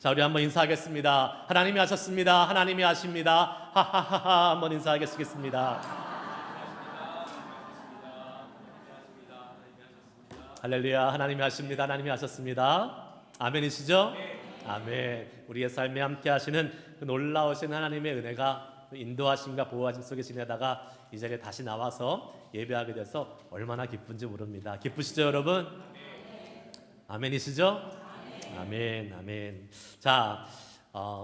자, 우리 한번 인사하겠습니다. 하나님이 하셨습니다. 하나님이 하십니다. 하하하하. 한번 인사하겠습니다. 할렐루야. 하나님이 하십니다. 하나님이 하셨습니다. 아멘이시죠? 아멘. 우리의 삶에 함께 하시는 그 놀라우신 하나님의 은혜가 인도하심과 보호하심 속에 지내다가 이 자리에 다시 나와서 예배하게 돼서 얼마나 기쁜지 모릅니다. 기쁘시죠, 여러분? 아멘이시죠? 아멘, 아멘. 자,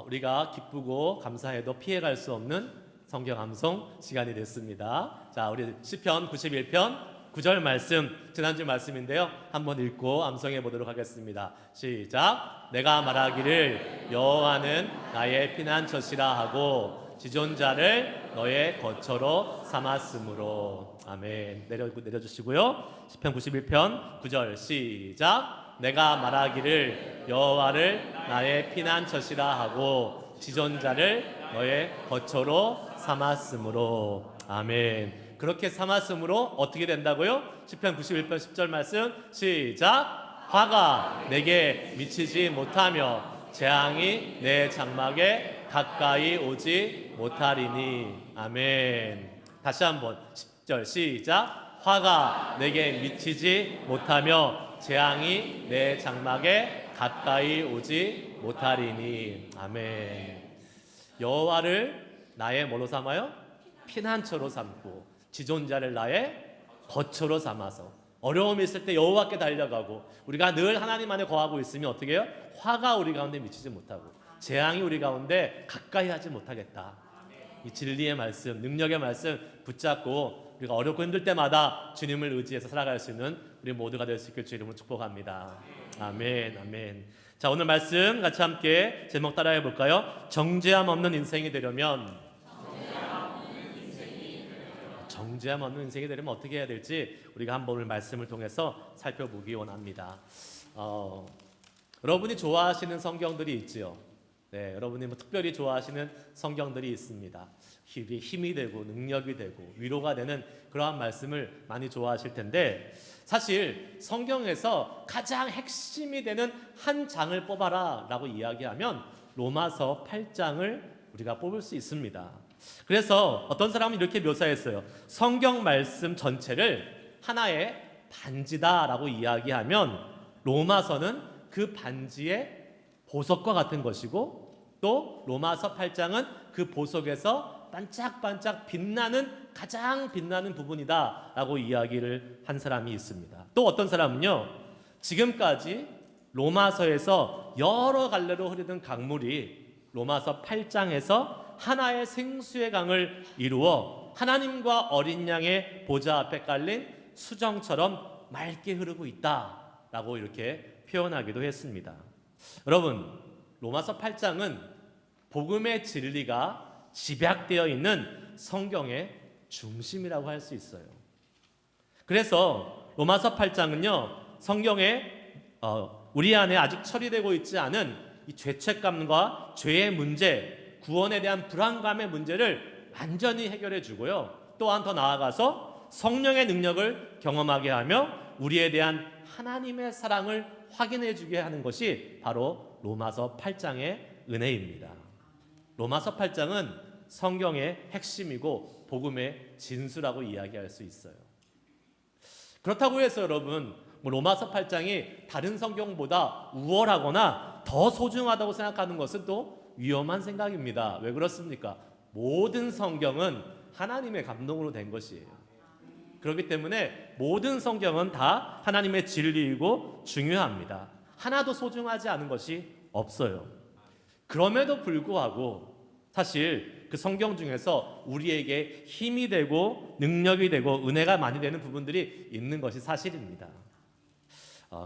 우리가 기쁘고 감사해도 피해갈 수 없는 성경 암송 시간이 됐습니다. 자, 우리 시편 91편 9절 말씀, 지난주 말씀인데요. 한번 읽고 암송해 보도록 하겠습니다. 시작. 내가 말하기를 여호와는 나의 피난처시라 하고 지존자를 너의 거처로 삼았으므로. 아멘. 내려주시고요. 시편 91편 9절 시작. 내가 말하기를 여호와를 나의 피난처시라 하고 지존자를 너의 거처로 삼았으므로. 아멘. 그렇게 삼았으므로 어떻게 된다고요? 시편 91편 10절 말씀 시작. 화가 내게 미치지 못하며 재앙이 내 장막에 가까이 오지 못하리니. 아멘. 다시 한번 10절 시작. 화가 내게 미치지 못하며 재앙이 내 장막에 가까이 오지 못하리니. 아멘. 여호와를 나의 뭐로 삼아요? 피난처로 삼고 지존자를 나의 거처로 삼아서 어려움이 있을 때 여호와께 달려가고 우리가 늘 하나님 안에 거하고 있으면 어떻게 해요? 화가 우리 가운데 미치지 못하고 재앙이 우리 가운데 가까이 하지 못하겠다. 이 진리의 말씀, 능력의 말씀 붙잡고 우리가 어렵고 힘들 때마다 주님을 의지해서 살아갈 수 있는 우리 모두가 될 수 있길 주 이름으로 축복합니다. 아멘, 아멘. 자, 오늘 말씀 같이 함께 제목 따라해 볼까요? 정죄함 없는 인생이 되려면 어떻게 해야 될지 우리가 한번 오늘 말씀을 통해서 살펴보기 원합니다. 여러분이 좋아하시는 성경들이 있지요. 네, 여러분이 특별히 좋아하시는 성경들이 있습니다. 힘이 되고 능력이 되고 위로가 되는 그러한 말씀을 많이 좋아하실 텐데 사실 성경에서 가장 핵심이 되는 한 장을 뽑아라 라고 이야기하면 로마서 8장을 우리가 뽑을 수 있습니다. 그래서 어떤 사람은 이렇게 묘사했어요. 성경 말씀 전체를 하나의 반지다 라고 이야기하면 로마서는 그 반지의 보석과 같은 것이고 또 로마서 8장은 그 보석에서 반짝반짝 가장 빛나는 부분이다 라고 이야기를 한 사람이 있습니다. 또 어떤 사람은요, 지금까지 로마서에서 여러 갈래로 흐르는 강물이 로마서 8장에서 하나의 생수의 강을 이루어 하나님과 어린 양의 보좌 앞에 깔린 수정처럼 맑게 흐르고 있다라고 이렇게 표현하기도 했습니다. 여러분, 로마서 8장은 복음의 진리가 집약되어 있는 성경의 중심이라고 할 수 있어요. 그래서 로마서 8장은요, 성경에 우리 안에 아직 처리되고 있지 않은 이 죄책감과 죄의 문제, 구원에 대한 불안감의 문제를 완전히 해결해 주고요. 또한 더 나아가서 성령의 능력을 경험하게 하며 우리에 대한 하나님의 사랑을 확인해 주게 하는 것이 바로 로마서 8장의 은혜입니다. 로마서 8장은 성경의 핵심이고 복음의 진수라고 이야기할 수 있어요. 그렇다고 해서 여러분, 로마서 8장이 다른 성경보다 우월하거나 더 소중하다고 생각하는 것은 또 위험한 생각입니다. 왜 그렇습니까? 모든 성경은 하나님의 감동으로 된 것이에요. 그렇기 때문에 모든 성경은 다 하나님의 진리이고 중요합니다. 하나도 소중하지 않은 것이 없어요. 그럼에도 불구하고 사실 그 성경 중에서 우리에게 힘이 되고 능력이 되고 은혜가 많이 되는 부분들이 있는 것이 사실입니다.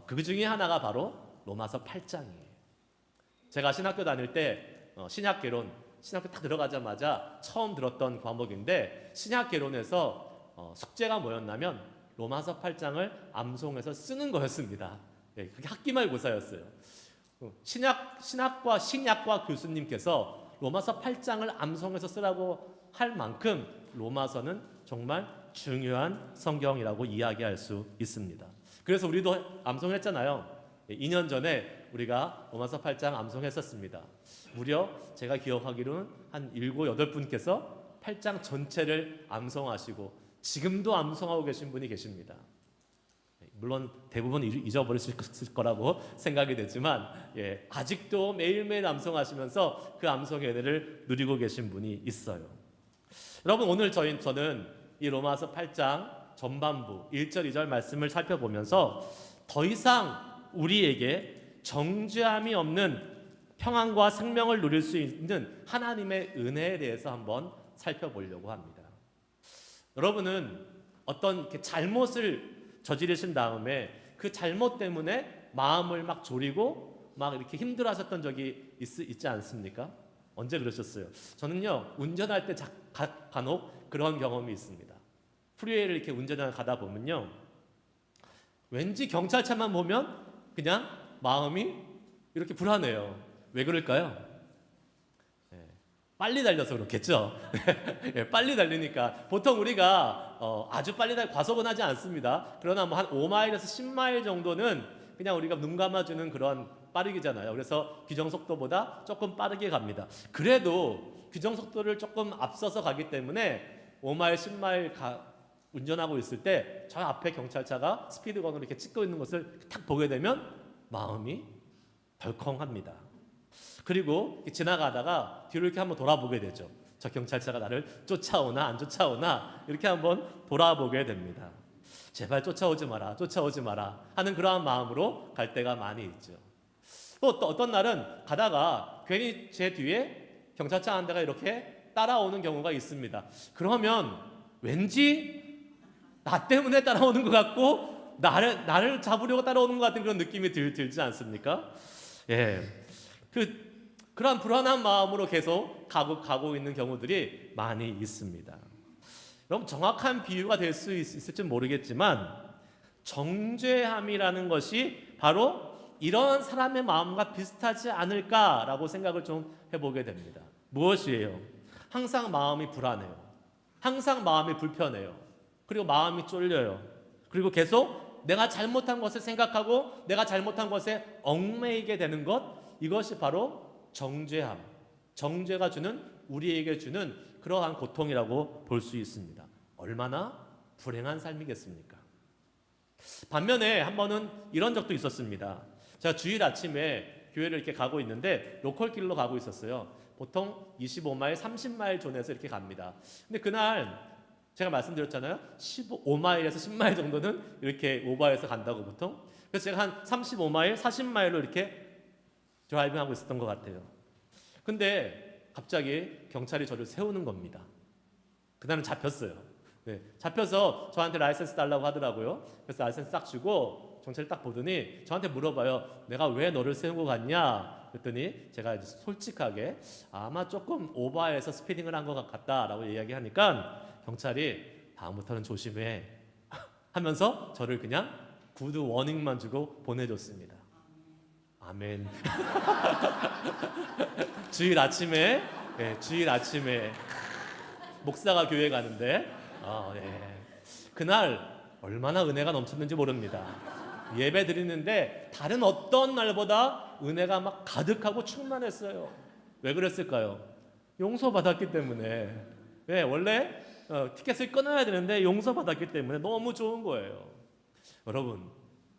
그 중에 하나가 바로 로마서 8장이에요. 제가 신학교 다닐 때 신약개론, 신학교 딱 들어가자마자 처음 들었던 과목인데 신약개론에서 숙제가 뭐였냐면 로마서 8장을 암송해서 쓰는 거였습니다. 그게 학기말고사였어요. 신약과 교수님께서 로마서 8장을 암송해서 쓰라고 할 만큼 로마서는 정말 중요한 성경이라고 이야기할 수 있습니다. 그래서 우리도 암송했잖아요. 2년 전에 우리가 로마서 8장 암송했었습니다. 무려 제가 기억하기로는 한 7, 8분께서 8장 전체를 암송하시고 지금도 암송하고 계신 분이 계십니다. 물론 대부분 잊어버리실 거라고 생각이 되지만 아직도 매일매일 암송하시면서 그 암송의 은혜를 누리고 계신 분이 있어요. 여러분, 오늘 저는 이 로마서 8장 전반부 1절 2절 말씀을 살펴보면서 더 이상 우리에게 정죄함이 없는 평안과 생명을 누릴 수 있는 하나님의 은혜에 대해서 한번 살펴보려고 합니다. 여러분은 어떤 이렇게 잘못을 저지르신 다음에 그 잘못 때문에 마음을 막 졸이고 막 이렇게 힘들어하셨던 적이 있지 않습니까? 언제 그러셨어요? 저는요, 운전할 때 간혹 그런 경험이 있습니다. 프리웨이를 이렇게 운전을 가다 보면요, 왠지 경찰차만 보면 그냥 마음이 이렇게 불안해요. 왜 그럴까요? 빨리 달려서 그렇겠죠. 빨리 달리니까 보통 우리가 아주 빨리 과속은 하지 않습니다. 그러나 뭐 한 5마일에서 10마일 정도는 그냥 우리가 눈 감아주는 그런 빠르기잖아요. 그래서 규정 속도보다 조금 빠르게 갑니다. 그래도 규정 속도를 조금 앞서서 가기 때문에 5마일, 10마일 운전하고 있을 때 저 앞에 경찰차가 스피드건으로 이렇게 찍고 있는 것을 딱 보게 되면 마음이 덜컹합니다. 그리고 지나가다가 뒤로 이렇게 한번 돌아보게 되죠. 저 경찰차가 나를 쫓아오나 안 쫓아오나 이렇게 한번 돌아보게 됩니다. 제발 쫓아오지 마라 하는 그러한 마음으로 갈 때가 많이 있죠. 또 어떤 날은 가다가 괜히 제 뒤에 경찰차 한 대가 이렇게 따라오는 경우가 있습니다. 그러면 왠지 나 때문에 따라오는 것 같고 나를 잡으려고 따라오는 것 같은 그런 느낌이 들지 않습니까? 그런 불안한 마음으로 계속 가고 있는 경우들이 많이 있습니다. 여러분, 정확한 비유가 될 수 있을지 모르겠지만 정죄함이라는 것이 바로 이런 사람의 마음과 비슷하지 않을까라고 생각을 좀 해보게 됩니다. 무엇이에요? 항상 마음이 불안해요. 항상 마음이 불편해요. 그리고 마음이 쫄려요. 그리고 계속 내가 잘못한 것을 생각하고 내가 잘못한 것에 얽매이게 되는 것, 이것이 바로 정죄함, 정죄가 우리에게 주는 그러한 고통이라고 볼 수 있습니다. 얼마나 불행한 삶이겠습니까? 반면에 한 번은 이런 적도 있었습니다. 제가 주일 아침에 교회를 이렇게 가고 있는데 로컬길로 가고 있었어요. 보통 25마일, 30마일 존에서 이렇게 갑니다. 근데 그날 제가 말씀드렸잖아요. 15마일에서 10마일 정도는 이렇게 오버해서 간다고 보통. 그래서 제가 한 35마일, 40마일로 이렇게 드라이빙하고 있었던 것 같아요. 근데 갑자기 경찰이 저를 세우는 겁니다. 그날은 잡혔어요. 잡혀서 저한테 라이센스 달라고 하더라고요. 그래서 라이센스 딱 주고 경찰이 딱 보더니 저한테 물어봐요. 내가 왜 너를 세우고 갔냐? 그랬더니 제가 솔직하게 아마 조금 오버해서 스피딩을 한 것 같다라고 이야기하니까 경찰이 다음부터는 조심해 하면서 저를 그냥 구두 워닝만 주고 보내줬습니다. 아멘. 주일 아침에 목사가 교회 가는데 그날 얼마나 은혜가 넘쳤는지 모릅니다. 예배 드리는데 다른 어떤 날보다 은혜가 막 가득하고 충만했어요. 왜 그랬을까요? 용서받았기 때문에. 원래 티켓을 끊어야 되는데 용서받았기 때문에 너무 좋은 거예요. 여러분,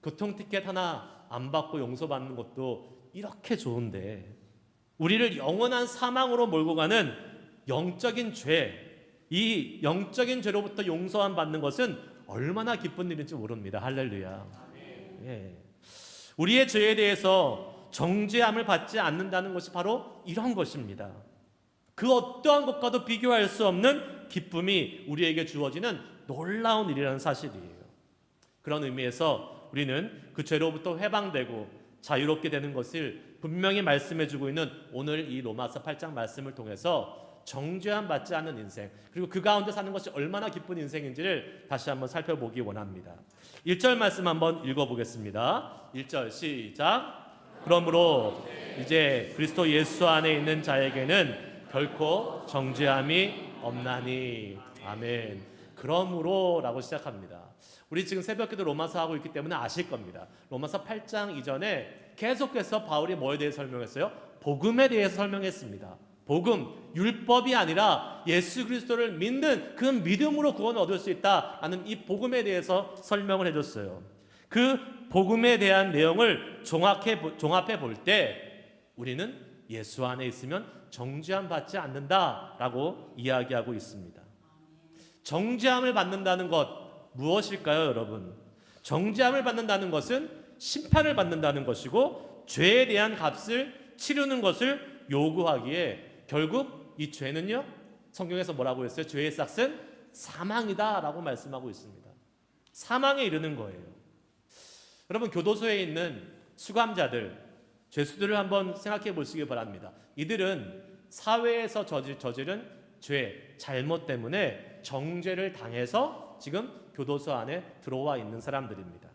교통티켓 하나 안 받고 용서받는 것도 이렇게 좋은데 우리를 영원한 사망으로 몰고 가는 영적인 죄, 이 영적인 죄로부터 용서함 받는 것은 얼마나 기쁜 일인지 모릅니다. 할렐루야. 우리의 죄에 대해서 정죄함을 받지 않는다는 것이 바로 이런 것입니다. 그 어떠한 것과도 비교할 수 없는 기쁨이 우리에게 주어지는 놀라운 일이라는 사실이에요. 그런 의미에서 우리는 그 죄로부터 해방되고 자유롭게 되는 것을 분명히 말씀해주고 있는 오늘 이 로마서 8장 말씀을 통해서 정죄함 받지 않는 인생, 그리고 그 가운데 사는 것이 얼마나 기쁜 인생인지를 다시 한번 살펴보기 원합니다. 1절 말씀 한번 읽어보겠습니다. 1절 시작. 그러므로 이제 그리스도 예수 안에 있는 자에게는 결코 정죄함이 없나니. 아멘. 그러므로 라고 시작합니다. 우리 지금 새벽기도 로마서 하고 있기 때문에 아실 겁니다. 로마서 8장 이전에 계속해서 바울이 뭐에 대해 설명했어요? 복음에 대해서 설명했습니다. 복음, 율법이 아니라 예수 그리스도를 믿는 그 믿음으로 구원을 얻을 수 있다라는 이 복음에 대해서 설명을 해줬어요. 그 복음에 대한 내용을 종합해 볼 때 우리는 예수 안에 있으면 정죄함 받지 않는다라고 이야기하고 있습니다. 정죄함을 받는다는 것 무엇일까요, 여러분? 정죄함을 받는다는 것은 심판을 받는다는 것이고 죄에 대한 값을 치르는 것을 요구하기에 결국 이 죄는요, 성경에서 뭐라고 했어요? 죄의 삭은 사망이다라고 말씀하고 있습니다. 사망에 이르는 거예요. 여러분, 교도소에 있는 수감자들, 죄수들을 한번 생각해 보시기 바랍니다. 이들은 사회에서 저지른 죄, 잘못 때문에 정죄를 당해서 지금 교도소 안에 들어와 있는 사람들입니다.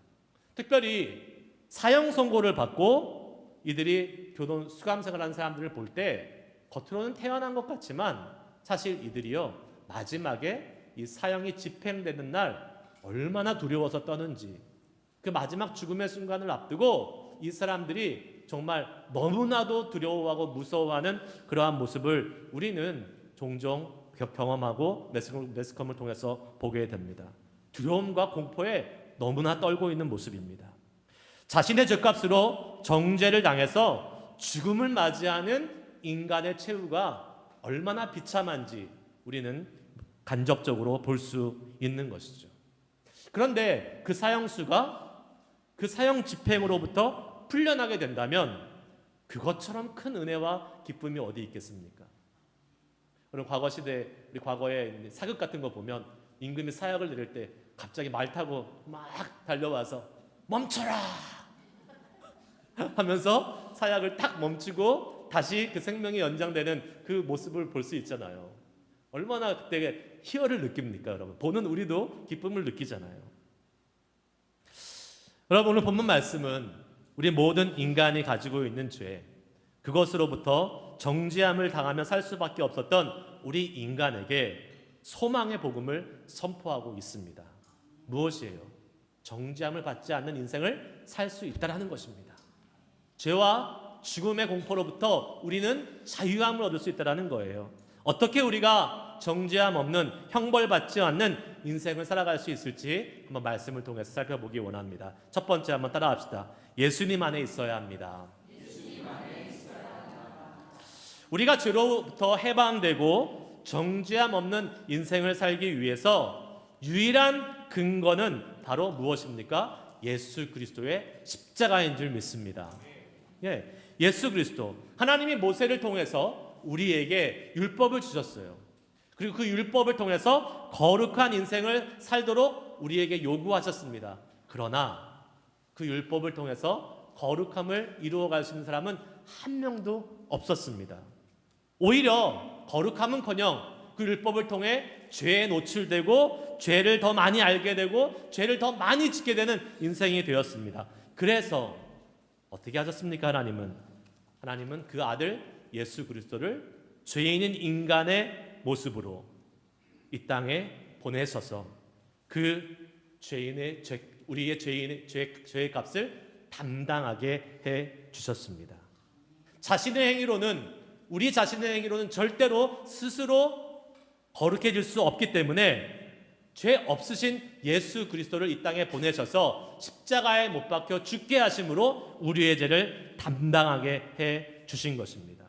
특별히 사형 선고를 받고 이들이 수감 생활하는 사람들을 볼 때 겉으로는 태어난 것 같지만 사실 이들이요, 마지막에 이 사형이 집행되는 날 얼마나 두려워서 떠는지, 그 마지막 죽음의 순간을 앞두고 이 사람들이 정말 너무나도 두려워하고 무서워하는 그러한 모습을 우리는 종종 경험하고 매스컴을 통해서 보게 됩니다. 두려움과 공포에 너무나 떨고 있는 모습입니다. 자신의 죄값으로 정죄를 당해서 죽음을 맞이하는 인간의 최후가 얼마나 비참한지 우리는 간접적으로 볼 수 있는 것이죠. 그런데 그 사형수가 그 사형 집행으로부터 풀려나게 된다면 그것처럼 큰 은혜와 기쁨이 어디 있겠습니까? 여러분, 과거 시대, 우리 과거에 사극 같은 거 보면 임금이 사약을 내릴 때 갑자기 말 타고 막 달려와서 멈춰라 하면서 사약을 딱 멈추고 다시 그 생명이 연장되는 그 모습을 볼 수 있잖아요. 얼마나 그때 희열을 느낍니까, 여러분? 보는 우리도 기쁨을 느끼잖아요. 여러분, 오늘 본문 말씀은 우리 모든 인간이 가지고 있는 죄, 그것으로부터 정죄함을 당하며 살 수밖에 없었던 우리 인간에게 소망의 복음을 선포하고 있습니다. 무엇이에요? 정죄함을 받지 않는 인생을 살 수 있다는 것입니다. 죄와 죽음의 공포로부터 우리는 자유함을 얻을 수 있다는 거예요. 어떻게 우리가 정죄함 없는 형벌받지 않는 인생을 살아갈 수 있을지 한번 말씀을 통해서 살펴보기 원합니다. 첫 번째 한번 따라합시다. 예수님 안에 있어야 합니다. 우리가 죄로부터 해방되고 정죄함 없는 인생을 살기 위해서 유일한 근거는 바로 무엇입니까? 예수 그리스도의 십자가인 줄 믿습니다. 예수 그리스도, 하나님이 모세를 통해서 우리에게 율법을 주셨어요. 그리고 그 율법을 통해서 거룩한 인생을 살도록 우리에게 요구하셨습니다. 그러나 그 율법을 통해서 거룩함을 이루어갈 수 있는 사람은 한 명도 없었습니다. 오히려 거룩함은커녕 그 율법을 통해 죄에 노출되고 죄를 더 많이 알게 되고 죄를 더 많이 짓게 되는 인생이 되었습니다. 그래서 어떻게 하셨습니까? 하나님은 그 아들 예수 그리스도를 죄인인 인간의 모습으로 이 땅에 보내셔서 그 우리의 죄의 값을 담당하게 해 주셨습니다. 우리 자신의 행위로는 절대로 스스로 거룩해질 수 없기 때문에 죄 없으신 예수 그리스도를 이 땅에 보내셔서 십자가에 못 박혀 죽게 하심으로 우리의 죄를 담당하게 해 주신 것입니다.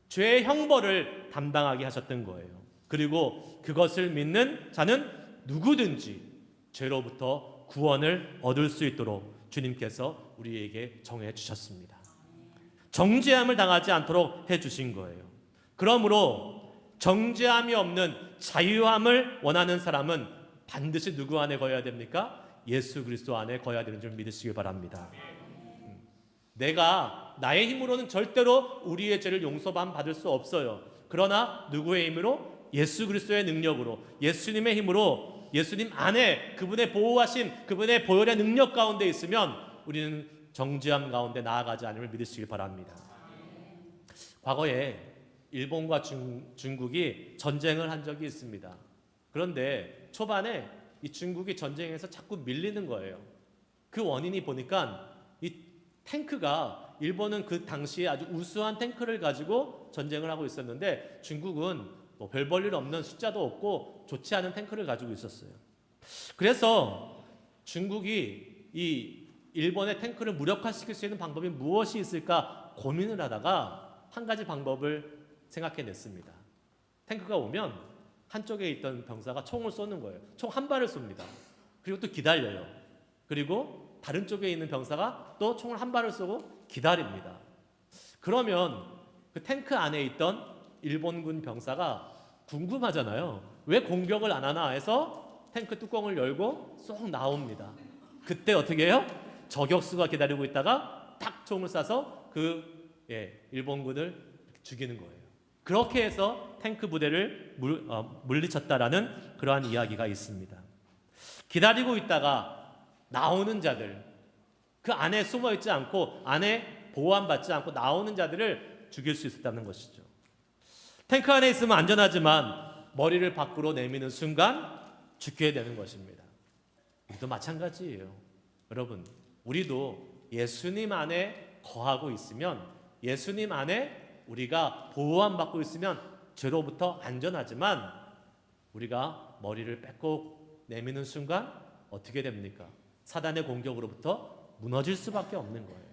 죄의 형벌을 담당하게 하셨던 거예요. 그리고 그것을 믿는 자는 누구든지 죄로부터 구원을 얻을 수 있도록 주님께서 우리에게 정해 주셨습니다. 정죄함을 당하지 않도록 해 주신 거예요. 그러므로 정죄함이 없는 자유함을 원하는 사람은 반드시 누구 안에 거해야 됩니까? 예수 그리스도 안에 거해야 되는 줄 믿으시기 바랍니다. 내가 나의 힘으로는 절대로 우리의 죄를 용서받을 수 없어요. 그러나 누구의 힘으로? 예수 그리스도의 능력으로, 예수님의 힘으로, 예수님 안에 그분의 보호하심, 그분의 보혈의 능력 가운데 있으면 우리는 정죄함 가운데 나아가지 않음을 믿으시기 바랍니다. 과거에 일본과 중국이 전쟁을 한 적이 있습니다. 그런데 초반에 이 중국이 전쟁에서 자꾸 밀리는 거예요. 그 원인이 보니까 이 탱크가, 일본은 그 당시에 아주 우수한 탱크를 가지고 전쟁을 하고 있었는데 중국은 뭐 별 볼 일 없는, 숫자도 없고 좋지 않은 탱크를 가지고 있었어요. 그래서 중국이 이 일본의 탱크를 무력화시킬 수 있는 방법이 무엇이 있을까 고민을 하다가 한 가지 방법을 생각해냈습니다. 탱크가 오면 한쪽에 있던 병사가 총을 쏘는 거예요. 총 한 발을 쏩니다. 그리고 또 기다려요. 그리고 다른 쪽에 있는 병사가 또 총을 한 발을 쏘고 기다립니다. 그러면 그 탱크 안에 있던 일본군 병사가 궁금하잖아요. 왜 공격을 안 하나 해서 탱크 뚜껑을 열고 쏙 나옵니다. 그때 어떻게 해요? 저격수가 기다리고 있다가 탁 총을 쏴서 그 일본군을 죽이는 거예요. 그렇게 해서 탱크 부대를 물리쳤다라는 그러한 이야기가 있습니다. 기다리고 있다가 나오는 자들, 그 안에 숨어 있지 않고 안에 보호받지 않고 나오는 자들을 죽일 수 있었다는 것이죠. 탱크 안에 있으면 안전하지만 머리를 밖으로 내미는 순간 죽게 되는 것입니다. 우리도 마찬가지예요. 여러분, 우리도 예수님 안에 거하고 있으면, 예수님 안에 우리가 보호함 받고 있으면 죄로부터 안전하지만 우리가 머리를 빼고 내미는 순간 어떻게 됩니까? 사단의 공격으로부터 무너질 수밖에 없는 거예요.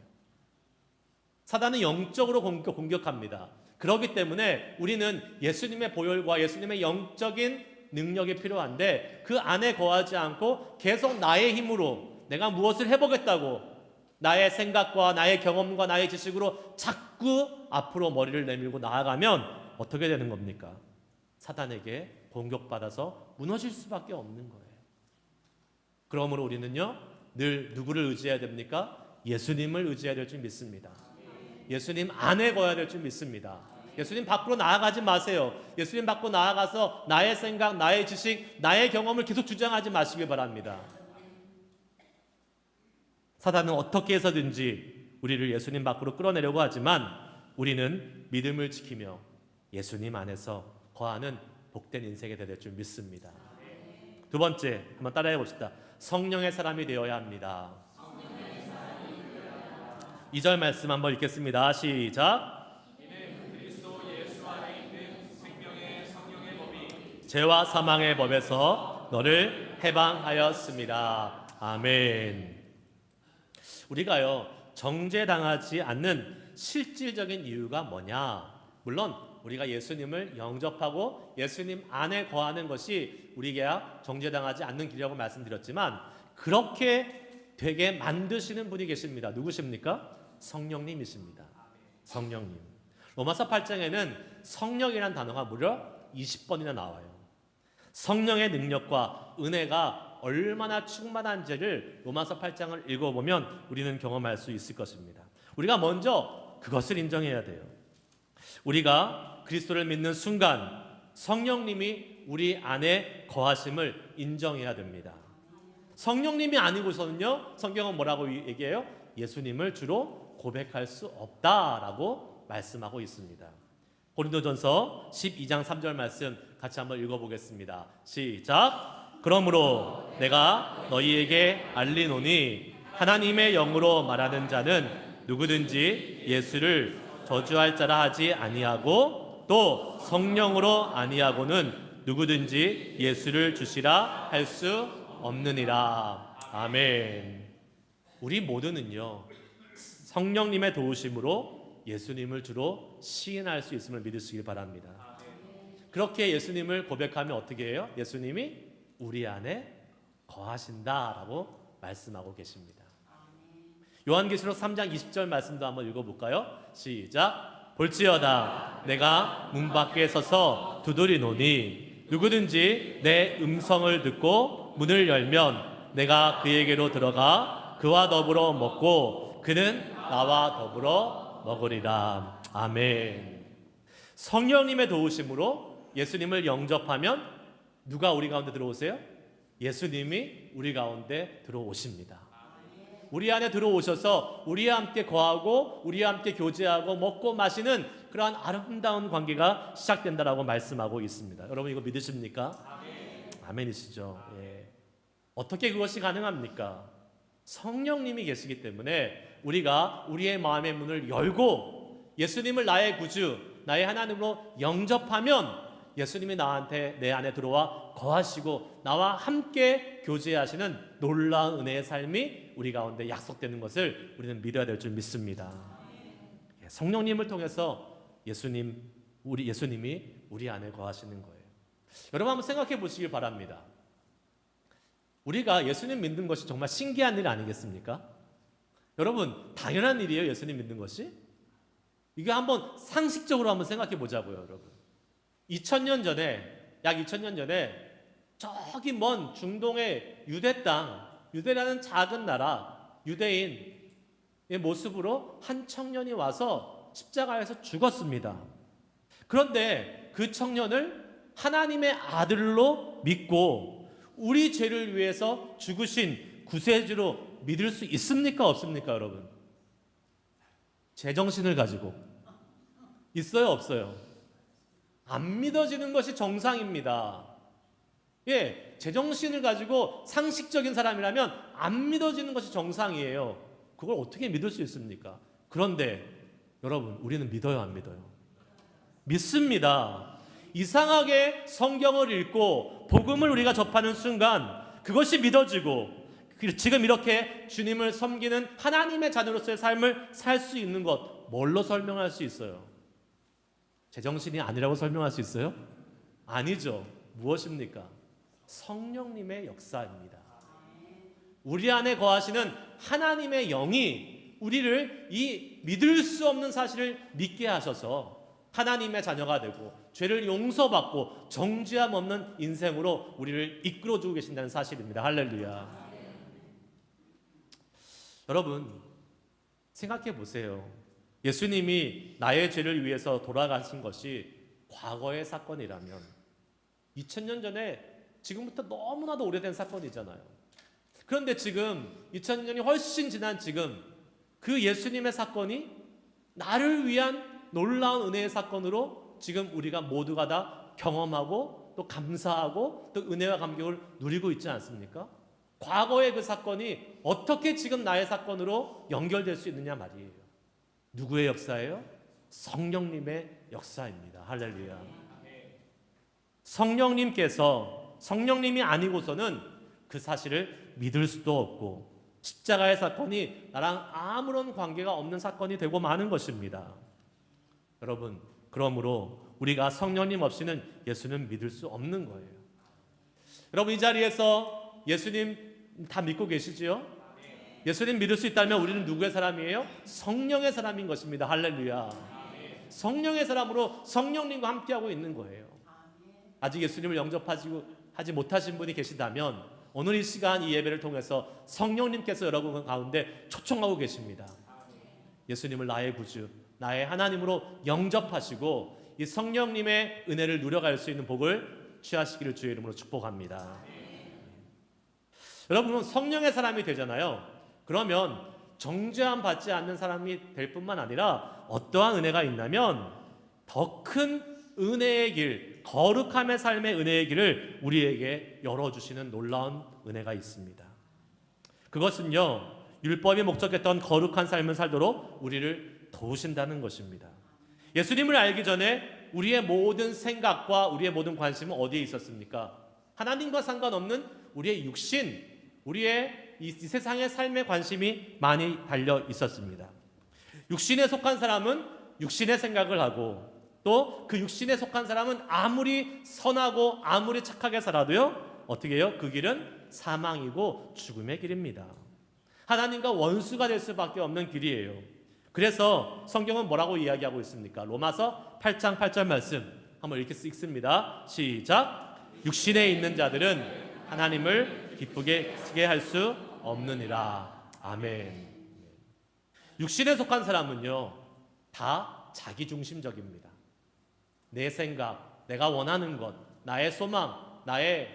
사단은 영적으로 공격합니다. 그렇기 때문에 우리는 예수님의 보혈과 예수님의 영적인 능력이 필요한데 그 안에 거하지 않고 계속 나의 힘으로 내가 무엇을 해보겠다고 나의 생각과 나의 경험과 나의 지식으로 자꾸 앞으로 머리를 내밀고 나아가면 어떻게 되는 겁니까? 사단에게 공격받아서 무너질 수밖에 없는 거예요. 그러므로 우리는요, 늘 누구를 의지해야 됩니까? 예수님을 의지해야 될 줄 믿습니다. 예수님 안에 거해야 될 줄 믿습니다. 예수님 밖으로 나아가지 마세요. 예수님 밖으로 나아가서 나의 생각, 나의 지식, 나의 경험을 계속 주장하지 마시길 바랍니다. 사단은 어떻게 해서든지 우리를 예수님 밖으로 끌어내려고 하지만 우리는 믿음을 지키며 예수님 안에서 거하는 복된 인생이 될 줄 믿습니다. 두 번째, 한번 따라해 봅시다. 성령의 사람이 되어야 합니다. 2절 말씀 한번 읽겠습니다. 시작. 이는 그리스도 예수 안에 있는 생명의 성령의 법이 죄와 사망의 법에서 너를 해방하였습니다. 아멘. 우리가요, 정죄당하지 않는 실질적인 이유가 뭐냐? 물론 우리가 예수님을 영접하고 예수님 안에 거하는 것이 우리가 정죄당하지 않는 길이라고 말씀드렸지만 그렇게 되게 만드시는 분이 계십니다. 누구십니까? 성령님이십니다. 성령님. 로마서 8장에는 성령이라는 단어가 무려 20번이나 나와요. 성령의 능력과 은혜가 얼마나 충만한지를 로마서 8장을 읽어보면 우리는 경험할 수 있을 것입니다. 우리가 먼저 그것을 인정해야 돼요. 우리가 그리스도를 믿는 순간 성령님이 우리 안에 거하심을 인정해야 됩니다. 성령님이 아니고서는요, 성경은 뭐라고 얘기해요? 예수님을 주로 고백할 수 없다라고 말씀하고 있습니다. 고린도전서 12장 3절 말씀 같이 한번 읽어보겠습니다. 시작. 그러므로 내가 너희에게 알리노니 하나님의 영으로 말하는 자는 누구든지 예수를 저주할 자라 하지 아니하고 또 성령으로 아니하고는 누구든지 예수를 주시라 할 수 없느니라. 아멘. 우리 모두는요, 성령님의 도우심으로 예수님을 주로 시인할 수 있음을 믿으시길 바랍니다. 그렇게 예수님을 고백하면 어떻게 해요? 예수님이 우리 안에 거하신다라고 말씀하고 계십니다. 요한계시록 3장 20절 말씀도 한번 읽어볼까요? 시작. 볼지어다 내가 문 밖에 서서 두드리노니 누구든지 내 음성을 듣고 문을 열면 내가 그에게로 들어가 그와 더불어 먹고 그는 나와 더불어 먹으리라. 아멘. 성령님의 도우심으로 예수님을 영접하면 누가 우리 가운데 들어오세요? 예수님이 우리 가운데 들어오십니다. 우리 안에 들어오셔서 우리와 함께 거하고 우리와 함께 교제하고 먹고 마시는 그러한 아름다운 관계가 시작된다라고 말씀하고 있습니다. 여러분 이거 믿으십니까? 아멘. 아멘이시죠. 예. 어떻게 그것이 가능합니까? 성령님이 계시기 때문에 우리가 우리의 마음의 문을 열고 예수님을 나의 구주, 나의 하나님으로 영접하면 예수님이 내 안에 들어와 거하시고 나와 함께 교제하시는 놀라운 은혜의 삶이 우리 가운데 약속되는 것을 우리는 믿어야 될 줄 믿습니다. 성령님을 통해서 예수님이 우리 안에 거하시는 거예요. 여러분 한번 생각해 보시길 바랍니다. 우리가 예수님 믿는 것이 정말 신기한 일 아니겠습니까? 여러분 당연한 일이에요. 예수님 믿는 것이. 이게 한번 상식적으로 한번 생각해 보자고요. 여러분 2000년 전에 약 2000년 전에 저기 먼 중동의 유대 땅, 유대라는 작은 나라, 유대인의 모습으로 한 청년이 와서 십자가에서 죽었습니다. 그런데 그 청년을 하나님의 아들로 믿고 우리 죄를 위해서 죽으신 구세주로 믿을 수 있습니까? 없습니까? 여러분 제정신을 가지고 있어요? 없어요? 안 믿어지는 것이 정상입니다. 제정신을 가지고 상식적인 사람이라면 안 믿어지는 것이 정상이에요. 그걸 어떻게 믿을 수 있습니까? 그런데 여러분 우리는 믿어요? 안 믿어요? 믿습니다. 이상하게 성경을 읽고 복음을 우리가 접하는 순간 그것이 믿어지고 지금 이렇게 주님을 섬기는 하나님의 자녀로서의 삶을 살 수 있는 것 뭘로 설명할 수 있어요? 제정신이 아니라고 설명할 수 있어요? 아니죠. 무엇입니까? 성령님의 역사입니다. 우리 안에 거하시는 하나님의 영이 우리를 이 믿을 수 없는 사실을 믿게 하셔서 하나님의 자녀가 되고 죄를 용서받고 정죄함 없는 인생으로 우리를 이끌어주고 계신다는 사실입니다. 할렐루야. 여러분 생각해 보세요. 예수님이 나의 죄를 위해서 돌아가신 것이 과거의 사건이라면 2000년 전에 지금부터 너무나도 오래된 사건이잖아요. 그런데 지금 2000년이 훨씬 지난 지금 그 예수님의 사건이 나를 위한 놀라운 은혜의 사건으로 지금 우리가 모두가 다 경험하고 또 감사하고 또 은혜와 감격을 누리고 있지 않습니까? 과거의 그 사건이 어떻게 지금 나의 사건으로 연결될 수 있느냐 말이에요. 누구의 역사예요? 성령님의 역사입니다. 할렐루야. 성령님이 아니고서는 그 사실을 믿을 수도 없고 십자가의 사건이 나랑 아무런 관계가 없는 사건이 되고 마는 것입니다. 여러분 그러므로 우리가 성령님 없이는 예수는 믿을 수 없는 거예요. 여러분 이 자리에서 예수님 다 믿고 계시지요? 예수님 믿을 수 있다면 우리는 누구의 사람이에요? 성령의 사람인 것입니다. 할렐루야. 성령의 사람으로 성령님과 함께하고 있는 거예요. 아직 예수님을 영접하지 못하신 분이 계시다면 오늘 이 시간 이 예배를 통해서 성령님께서 여러분 가운데 초청하고 계십니다. 예수님을 나의 구주, 나의 하나님으로 영접하시고 이 성령님의 은혜를 누려갈 수 있는 복을 취하시기를 주의 이름으로 축복합니다. 여러분은 성령의 사람이 되잖아요. 그러면 정죄함 받지 않는 사람이 될 뿐만 아니라 어떠한 은혜가 있냐면 더 큰 은혜의 길, 거룩함의 삶의 은혜의 길을 우리에게 열어주시는 놀라운 은혜가 있습니다. 그것은요 율법이 목적했던 거룩한 삶을 살도록 우리를 도우신다는 것입니다. 예수님을 알기 전에 우리의 모든 생각과 우리의 모든 관심은 어디에 있었습니까? 하나님과 상관없는 우리의 육신, 우리의 이 세상의 삶에 관심이 많이 달려 있었습니다. 육신에 속한 사람은 육신의 생각을 하고 또 그 육신에 속한 사람은 아무리 선하고 아무리 착하게 살아도요 어떻게 해요? 그 길은 사망이고 죽음의 길입니다. 하나님과 원수가 될 수밖에 없는 길이에요. 그래서 성경은 뭐라고 이야기하고 있습니까? 로마서 8장 8절 말씀 한번 읽습니다. 시작. 육신에 있는 자들은 하나님을 기쁘게 하게 할 수 없느니라. 아멘. 육신에 속한 사람은요 다 자기중심적입니다. 내 생각, 내가 원하는 것, 나의 소망, 나의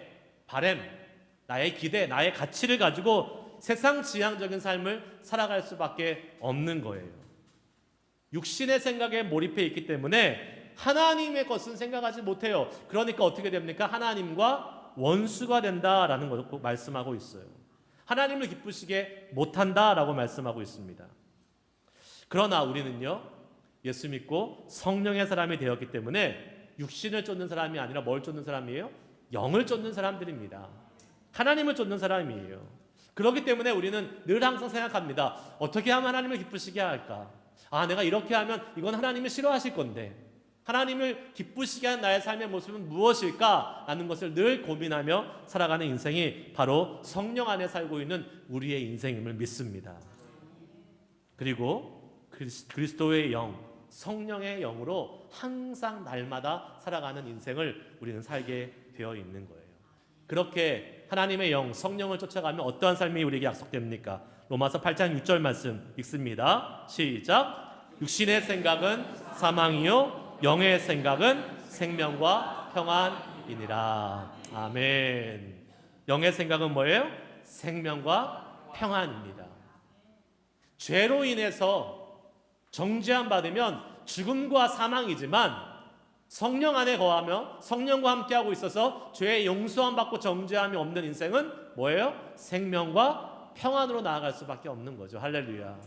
바램, 나의 기대, 나의 가치를 가지고 세상 지향적인 삶을 살아갈 수밖에 없는 거예요. 육신의 생각에 몰입해 있기 때문에 하나님의 것은 생각하지 못해요. 그러니까 어떻게 됩니까? 하나님과 우리가 원수가 된다라는 것을 꼭 말씀하고 있어요. 하나님을 기쁘시게 못한다라고 말씀하고 있습니다. 그러나 우리는요, 예수 믿고 성령의 사람이 되었기 때문에 육신을 쫓는 사람이 아니라 뭘 쫓는 사람이에요? 영을 쫓는 사람들입니다. 하나님을 쫓는 사람이에요. 그렇기 때문에 우리는 늘 항상 생각합니다. 어떻게 하면 하나님을 기쁘시게 할까? 내가 이렇게 하면 이건 하나님이 싫어하실 건데, 하나님을 기쁘시게 하는 나의 삶의 모습은 무엇일까? 라는 것을 늘 고민하며 살아가는 인생이 바로 성령 안에 살고 있는 우리의 인생임을 믿습니다. 그리고 그리스도의 영, 성령의 영으로 항상 날마다 살아가는 인생을 우리는 살게 되어 있는 거예요. 그렇게 하나님의 영, 성령을 쫓아가면 어떠한 삶이 우리에게 약속됩니까? 로마서 8장 6절 말씀 읽습니다. 시작. 육신의 생각은 사망이요 영의 생각은 생명과 평안이니라. 아멘. 영의 생각은 뭐예요? 생명과 평안입니다. 죄로 인해서 정죄함 받으면 죽음과 사망이지만 성령 안에 거하며 성령과 함께하고 있어서 죄의 용서함 받고 정죄함이 없는 인생은 뭐예요? 생명과 평안으로 나아갈 수밖에 없는 거죠. 할렐루야.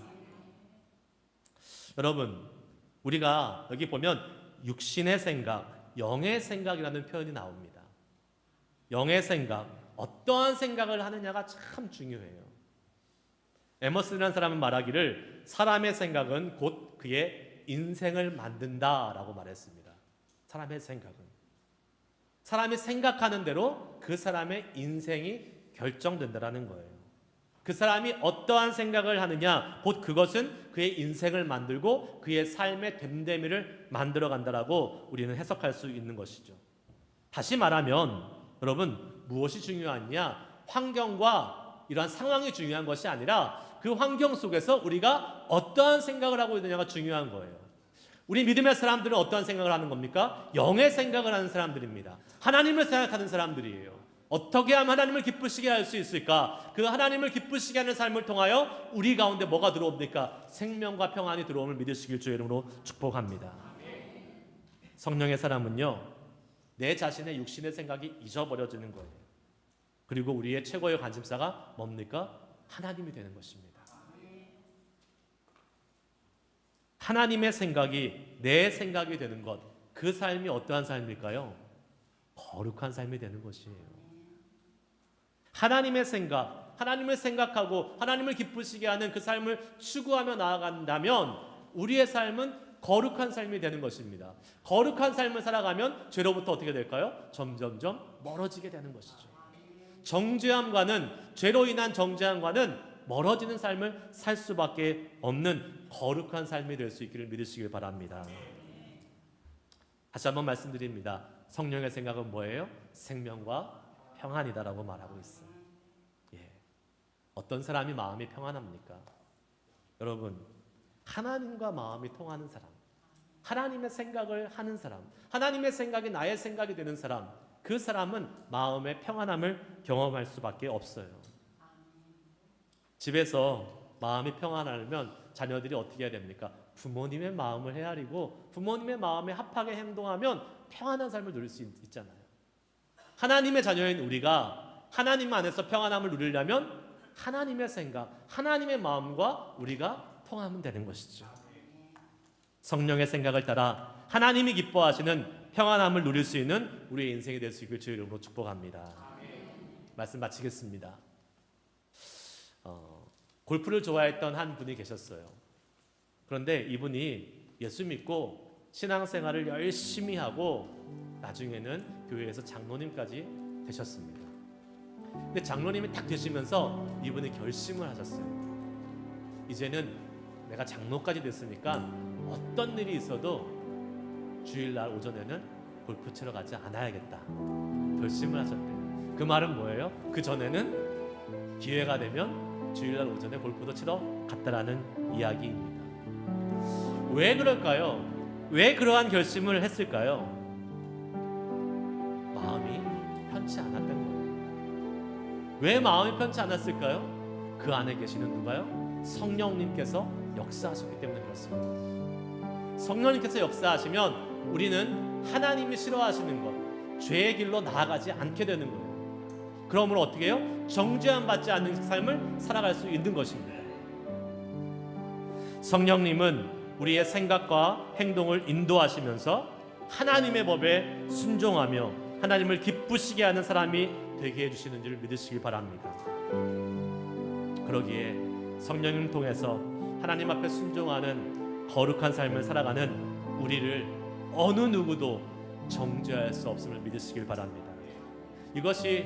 여러분, 우리가 여기 보면 육신의 생각, 영의 생각이라는 표현이 나옵니다. 영의 생각, 어떠한 생각을 하느냐가 참 중요해요. 에머슨이라는 사람은 말하기를 사람의 생각은 곧 그의 인생을 만든다라고 말했습니다. 사람의 생각은, 사람이 생각하는 대로 그 사람의 인생이 결정된다라는 거예요. 그 사람이 어떠한 생각을 하느냐, 곧 그것은 그의 인생을 만들고 그의 삶의 됨됨이를 만들어 간다라고 우리는 해석할 수 있는 것이죠. 다시 말하면 여러분, 무엇이 중요하냐? 환경과 이러한 상황이 중요한 것이 아니라 그 환경 속에서 우리가 어떠한 생각을 하고 있느냐가 중요한 거예요. 우리 믿음의 사람들은 어떠한 생각을 하는 겁니까? 영의 생각을 하는 사람들입니다. 하나님을 생각하는 사람들이에요. 어떻게 하면 하나님을 기쁘시게 할 수 있을까? 그 하나님을 기쁘시게 하는 삶을 통하여 우리 가운데 뭐가 들어옵니까? 생명과 평안이 들어옴을 믿으시길 주의 이름으로 축복합니다. 성령의 사람은요, 내 자신의 육신의 생각이 잊어버려지는 거예요. 그리고 우리의 최고의 관심사가 뭡니까? 하나님이 되는 것입니다. 하나님의 생각이 내 생각이 되는 것, 그 삶이 어떠한 삶일까요? 거룩한 삶이 되는 것이에요. 하나님의 생각, 하나님을 생각하고 하나님을 기쁘시게 하는 그 삶을 추구하며 나아간다면 우리의 삶은 거룩한 삶이 되는 것입니다. 거룩한 삶을 살아가면 죄로부터 어떻게 될까요? 점점점 멀어지게 되는 것이죠. 정죄함과는, 죄로 인한 정죄함과는 멀어지는 삶을 살 수밖에 없는 거룩한 삶이 될 수 있기를 믿으시길 바랍니다. 다시 한번 말씀드립니다. 성령의 생각은 뭐예요? 생명과 평안이다라고 말하고 있어요. 어떤 사람이 마음이 평안합니까? 여러분, 하나님과 마음이 통하는 사람, 하나님의 생각을 하는 사람, 하나님의 생각이 나의 생각이 되는 사람, 그 사람은 마음의 평안함을 경험할 수밖에 없어요. 집에서 마음이 평안하려면 자녀들이 어떻게 해야 됩니까? 부모님의 마음을 헤아리고 부모님의 마음에 합하게 행동하면 평안한 삶을 누릴 수 있잖아요. 하나님의 자녀인 우리가 하나님 안에서 평안함을 누리려면 하나님의 생각, 하나님의 마음과 우리가 통하면 되는 것이죠. 성령의 생각을 따라 하나님이 기뻐하시는 평안함을 누릴 수 있는 우리의 인생이 될 수 있길 주의 이름으로 축복합니다. 말씀 마치겠습니다. 골프를 좋아했던 한 분이 계셨어요. 그런데 이분이 예수 믿고 신앙생활을 열심히 하고 나중에는 교회에서 장로님까지 되셨습니다. 근데 장로님이 딱 되시면서 이분이 결심을 하셨어요. 이제는 내가 장로까지 됐으니까 어떤 일이 있어도 주일날 오전에는 골프 치러 가지 않아야겠다 결심을 하셨대요. 그 말은 뭐예요? 그 전에는 기회가 되면 주일날 오전에 골프도 치러 갔다라는 이야기입니다. 왜 그럴까요? 왜 그러한 결심을 했을까요? 마음이 편치 않았던 거예요. 왜 마음이 편치 않았을까요? 그 안에 계시는 누가요? 성령님께서 역사하셨기 때문에 그렇습니다. 성령님께서 역사하시면 우리는 하나님이 싫어하시는 것, 죄의 길로 나아가지 않게 되는 거예요. 그러므로 어떻게 해요? 정죄함 받지 않는 삶을 살아갈 수 있는 것입니다. 성령님은 우리의 생각과 행동을 인도하시면서 하나님의 법에 순종하며 하나님을 기쁘시게 하는 사람이 되게 해주시는 줄 믿으시기 바랍니다. 그러기에 성령님 통해서 하나님 앞에 순종하는 거룩한 삶을 살아가는 우리를 어느 누구도 정죄할 수 없음을 믿으시길 바랍니다. 이것이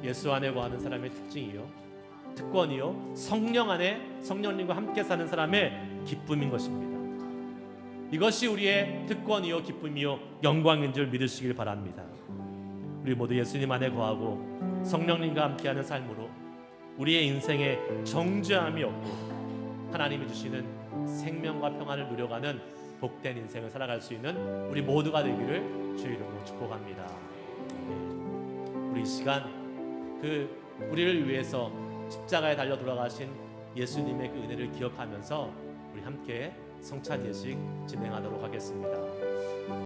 예수 안에 거하는 사람의 특징이요, 특권이요, 성령 안에 성령님과 함께 사는 사람의 기쁨인 것입니다. 이것이 우리의 특권이요, 기쁨이요, 영광인 줄 믿으시길 바랍니다. 우리 모두 예수님 안에 거하고 성령님과 함께하는 삶으로 우리의 인생에 정죄함이 없고 하나님이 주시는 생명과 평안을 누려가는 복된 인생을 살아갈 수 있는 우리 모두가 되기를 주의 이름으로 축복합니다. 우리 이 시간 우리를 위해서 십자가에 달려 돌아가신 예수님의 그 은혜를 기억하면서 우리 함께 성찬 예식 진행하도록 하겠습니다.